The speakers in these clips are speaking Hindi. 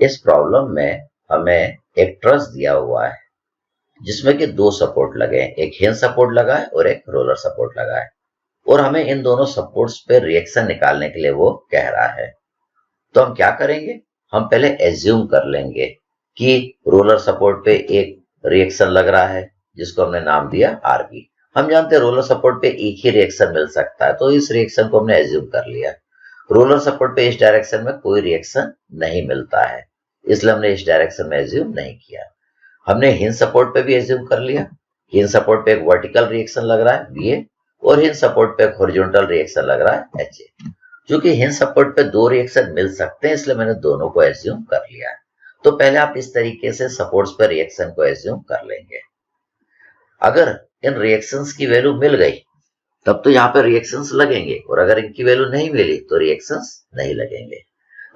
इस प्रॉब्लम में हमें एक ट्रस दिया हुआ है जिसमें कि दो सपोर्ट लगे हैं, एक हिंज सपोर्ट लगा है और एक रोलर सपोर्ट लगा है, और हमें इन दोनों सपोर्ट्स पे रिएक्शन निकालने के लिए वो कह रहा है। तो हम क्या करेंगे, हम पहले एज्यूम कर लेंगे कि रोलर सपोर्ट पे एक रिएक्शन लग रहा है जिसको हमने नाम दिया आरबी। हम जानते हैं रोलर सपोर्ट पे एक ही रिएक्शन मिल सकता है, तो इस रिएक्शन को हमने एज्यूम कर लिया। रोलर सपोर्ट पे इस डायरेक्शन में कोई रिएक्शन नहीं मिलता है, इसलिए हमने इस डायरेक्शन में एज्यूम नहीं किया। हमने हिंज सपोर्ट पे भी एज्यूम कर लिया। हिंज सपोर्ट पे एक वर्टिकल रिएक्शन लग रहा है VA, और हिंज सपोर्ट पे एक हॉरिजॉन्टल रिएक्शन लग रहा है HA। क्योंकि हिंज सपोर्ट पे दो रिएक्शन मिल सकते हैं, इसलिए मैंने दोनों को एज्यूम कर लिया है। तो पहले आप इस तरीके से सपोर्ट्स पे रिएक्शन को एज्यूम कर लेंगे। अगर इन रिएक्शंस की वैल्यू मिल गई तब तो यहाँ पे रिएक्शंस लगेंगे, और अगर इनकी वैल्यू नहीं मिली तो रिएक्शंस नहीं लगेंगे।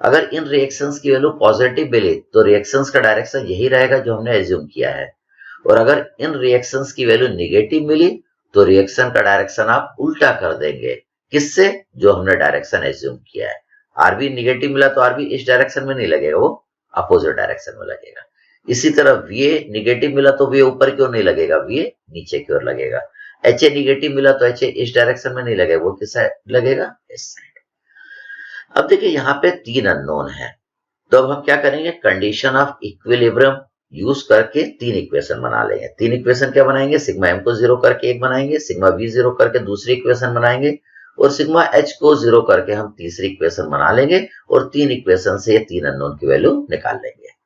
अगर इन रिएक्शंस की वैल्यू पॉजिटिव मिली तो रिएक्शंस का डायरेक्शन यही रहेगा जो हमने एज्यूम किया है, और अगर इन रिएक्शंस की वैल्यू निगेटिव मिली तो रिएक्शन का डायरेक्शन आप उल्टा कर देंगे। किससे? जो हमने डायरेक्शन एज्यूम किया है। आरबी निगेटिव मिला तो आरबी इस डायरेक्शन में नहीं लगेगा, वो अपोजिट डायरेक्शन में लगेगा। इसी तरह VA निगेटिव मिला तो VA ऊपर की ओर नहीं लगेगा, VA नीचे की ओर लगेगा। HA निगेटिव मिला तो HA इस डायरेक्शन में नहीं लगेगा, वो किस साइड लगेगा? इस साइड। अब देखिए यहाँ पे तीन अननोन है, तो अब हम क्या करेंगे, कंडीशन ऑफ इक्विलिब्रियम यूज करके तीन इक्वेशन बना लेंगे। तीन इक्वेशन क्या बनाएंगे, सिग्मा m को जीरो करके एक बनाएंगे, सिग्मा v जीरो करके दूसरी इक्वेशन बनाएंगे, और सिग्मा h को जीरो करके हम तीसरी इक्वेशन बना लेंगे, और तीन इक्वेशन से ये तीन अननोन की वैल्यू निकाल लेंगे।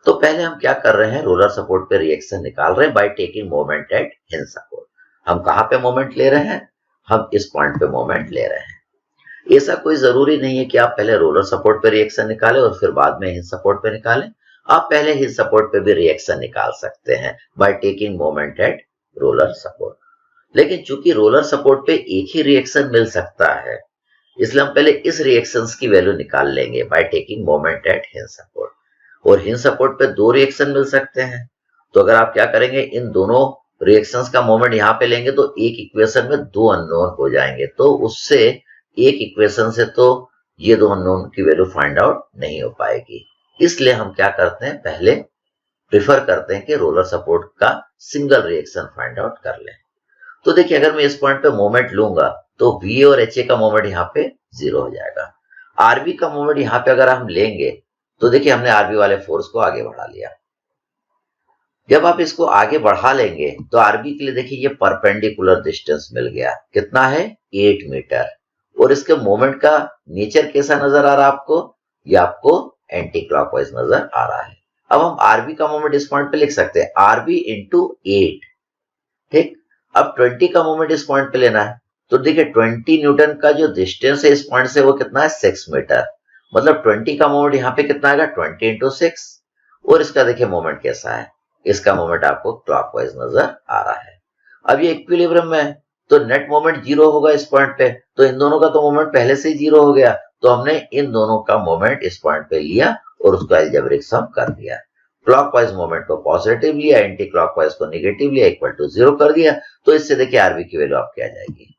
तो पहले हम क्या कर रहे हैं, रोलर सपोर्ट पे रिएक्शन निकाल रहे हैं by taking moment at hinge support. हम कहां पे मोमेंट ले रहे हैं, हम इस पॉइंट पे मोमेंट ले रहे हैं। ऐसा कोई जरूरी नहीं है कि आप पहले रोलर सपोर्ट पे रिएक्शन निकालें और फिर बाद में हिंज सपोर्ट पे निकालें। आप पहले हिंज सपोर्ट पे भी रिएक्शन निकाल सकते हैं by taking moment at roller support. लेकिन चूंकि रोलर सपोर्ट पे एक ही रिएक्शन मिल सकता है, इसलिए हम पहले इस रिएक्शंस की वैल्यू निकाल लेंगे by taking moment at hinge support. और हिंज सपोर्ट पे दो रिएक्शन मिल सकते हैं, तो अगर आप क्या करेंगे, इन दोनों रिएक्शंस का मोमेंट यहाँ पे लेंगे तो एक इक्वेशन में दो अननोन हो जाएंगे, तो उससे एक इक्वेशन से तो ये दो अननोन की वैल्यू फाइंड आउट नहीं हो पाएगी। इसलिए हम क्या करते हैं, पहले प्रिफर करते हैं कि रोलर सपोर्ट का सिंगल रिएक्शन फाइंड आउट कर लें। तो देखिए अगर मैं इस पॉइंट पे मोमेंट लूंगा तो VA और HA का मोमेंट यहाँ पे जीरो हो जाएगा। आरबी का मोमेंट यहाँ पे अगर हम लेंगे तो देखिए हमने आरबी वाले फोर्स को आगे बढ़ा लिया। जब आप इसको आगे बढ़ा लेंगे तो आरबी के लिए देखिए ये परपेंडिकुलर डिस्टेंस मिल गया, कितना है 8 मीटर, और इसके मोमेंट का नेचर कैसा नजर आ रहा है आपको, ये आपको एंटी क्लॉकवाइज नजर आ रहा है। अब हम आरबी का मोमेंट इस पॉइंट पे लिख सकते हैं, आरबी इंटू 8, ठीक। अब 20 का मोमेंट इस पॉइंट पे लेना है, तो देखिए 20 न्यूटन का जो डिस्टेंस है इस पॉइंट से वो कितना है 6 मीटर, मतलब 20 का मोमेंट यहाँ पे कितना आएगा 20 इंटू 6, और इसका देखिए मोमेंट कैसा है, इसका मोमेंट आपको क्लॉकवाइज नजर आ रहा है। अब ये इक्विलिब्रियम में है तो नेट मोमेंट जीरो होगा इस पॉइंट पे, तो इन दोनों का तो मोमेंट पहले से ही जीरो हो गया, तो हमने इन दोनों का मोमेंट इस पॉइंट पे लिया और उसको अलजेब्रिक सम कर दिया। क्लॉकवाइज मोमेंट को पॉजिटिव लिया, एंटी क्लॉकवाइज को नेगेटिव लिया, इक्वल टू जीरो कर दिया, तो इससे देखिए आरबी की वैल्यू आपकी आ जाएगी।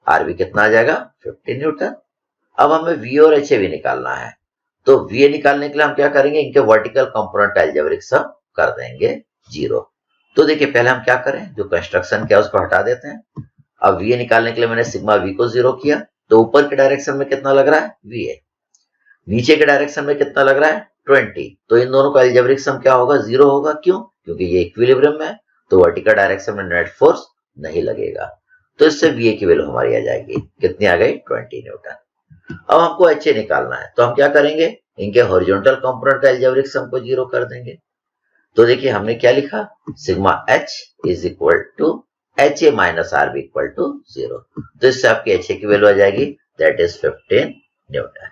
आरबी कितना आ जाएगा 50 न्यूटन। अब हमें VA और HA भी निकालना है, तो VA निकालने के लिए हम क्या करेंगे, इनके वर्टिकल कंपोनेंट अलजेब्रिक सम कर देंगे जीरो। तो देखिए पहले हम क्या करें, जो कंस्ट्रक्शन क्या उसको हटा देते हैं। अब VA निकालने के लिए मैंने सिग्मा V को जीरो किया, तो ऊपर के डायरेक्शन में कितना लग रहा है VA, नीचे के डायरेक्शन में कितना लग रहा है 20, तो इन दोनों का अलजेब्रिक सम क्या होगा, जीरो होगा। क्यों? क्योंकि ये इक्विलिब्रियम में है, तो वर्टिकल डायरेक्शन में नेट फोर्स नहीं लगेगा, तो इससे VA की वैल्यू हमारी आ जाएगी, कितनी आ गई 20 न्यूटन। अब हमको HA निकालना है, तो हम क्या करेंगे, इनके हॉरिजॉन्टल कंपोनेंट का अलजेब्रिक सम को जीरो कर देंगे। तो देखिए हमने क्या लिखा, sigma H is equal to HA minus RB equal to zero, तो इससे आपकी HA की वैल्यू आ जाएगी, दैट इज 15 न्यूटन।